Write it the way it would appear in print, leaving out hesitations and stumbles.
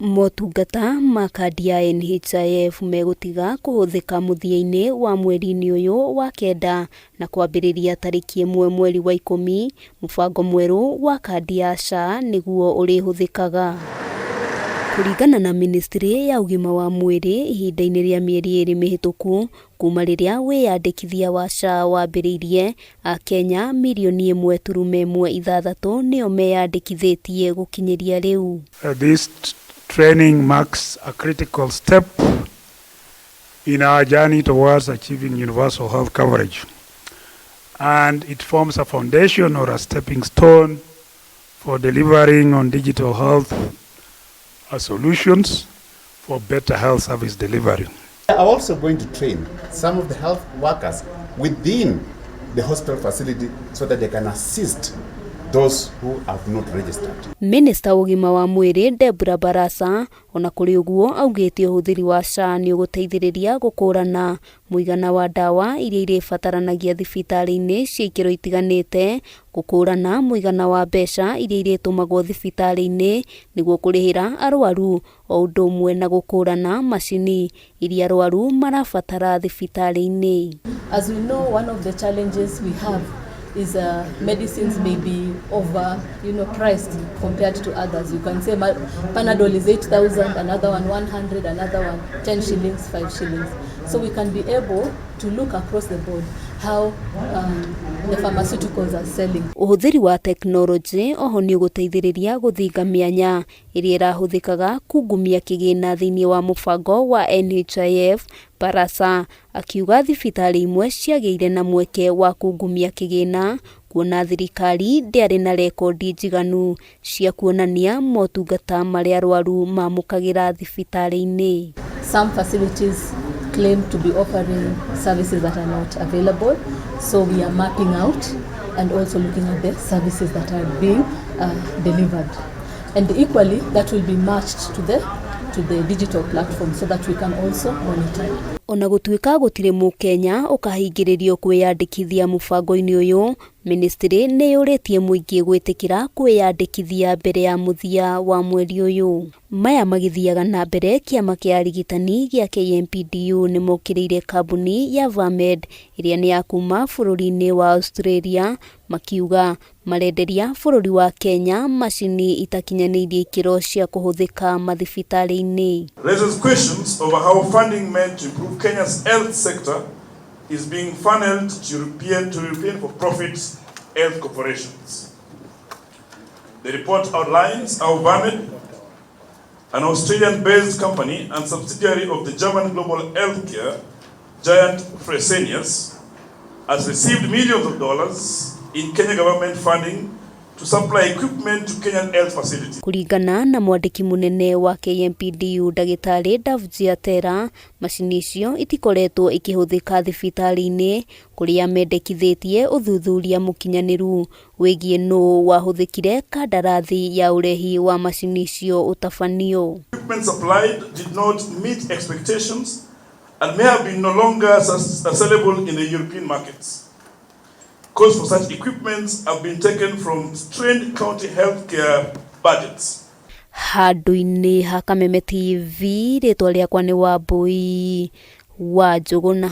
Motungata ma kandi ya NHIF megutiga kuhuthika muthia-ini wa mweri-ini uyu wa kenda na kwambiriria tariki 1 mweri wa IKUMI. Mubango mweru wa kandi ya SHA niguo urihuthikaga. Kuringana na Ministry ya Ugima wa Mwiri, ihinda-ini ria mieri 2 mihituku kuma riria wiyandikithia wa SHA wambiriirie, AKENYA milioni 1.16 nio meyandikithitie gukinyiria riu. This training marks a critical step in our journey towards achieving universal health coverage, and it forms a foundation or a stepping stone for delivering on digital health solutions for better health service delivery. We are also going to train some of the health workers within the hospital facility so that they can assist those who have not registered. Minister Ugima wa Mwiri Debra Barasa ona kuri uguo augite uhuthiri wa SHA ni uguteithiriria gukurana muigana wa dawa iria iribataranagia thibitari-ini ciikiro itiganite, gukurana muigana wa mbeca iria iritumagwo thibitari-ini niguo kurihira arwaru, o undu umwe na gukurana macini iria arwaru marabatara thibitari-ini. As we know, one of the challenges we have is medicines may be over, priced compared to others. You can say Panadol is 8,000, another one 100, another one 10 shillings, 5 shillings. So we can be able to look across the board how the pharmaceuticals are selling. Uhuthiri wa technology oho ni uguteithiriria guthinga mianya iria irahuthikaga kungumia kigina thiini wa mubango wa NHIF. Barasa akiuga thibitari imwe ciagiire na mweke wa kungumia kigina kuona thirikari ndiari na rekodi njiganu cia kuonania motungata maria arwaru mamukagira thibitari-ini. Some facilities claim to be offering services that are not available, so we are mapping out and also looking at the services that are being delivered, and equally that will be matched to the digital platform so that we can also monitor. Ona gutuika gutire Mukenya ukahingiririo kwiyandikithia mubango-ini uyu, ministry ni yuritie muingi gwitikira kwiyandikithia mbere ya muthia wa mweri uyu. Maya magithiaga na mbere kiama kia arigitani gia KMPDU ni mokiriire kambuni ya VAMED iria ni ya kuma bururi-ini wa Australia, makiuga marenderia bururi wa Kenya macini itakinyanirie ikiro cia kuhuthika mathibitari-ini. Raises questions over how funding meant to improve Kenya's health sector is being funneled to European for-profit health corporations. The report outlines how VAMED, an Australian-based company and subsidiary of the German global healthcare giant Fresenius, has received millions of dollars in Kenya government funding to supply equipment to Kenyan health facilities. Kuringana na mwandiki munene wa KMPDU Dagitari Davjiatera, macini icio itikoretwo ikihuthika thibitari-ini kuria mendekithitie uthuthuria mukinyaniru wigie no wahuthikire kandarathi ya urehi wa macini icio utafanio. Equipment supplied did not meet expectations and may have been no longer sellable in the European markets. Costs for such equipments have been taken from strained county healthcare budgets. Handu-ini ha Kameme TV, ritwa riakwa ni Wambui wa Njuguna.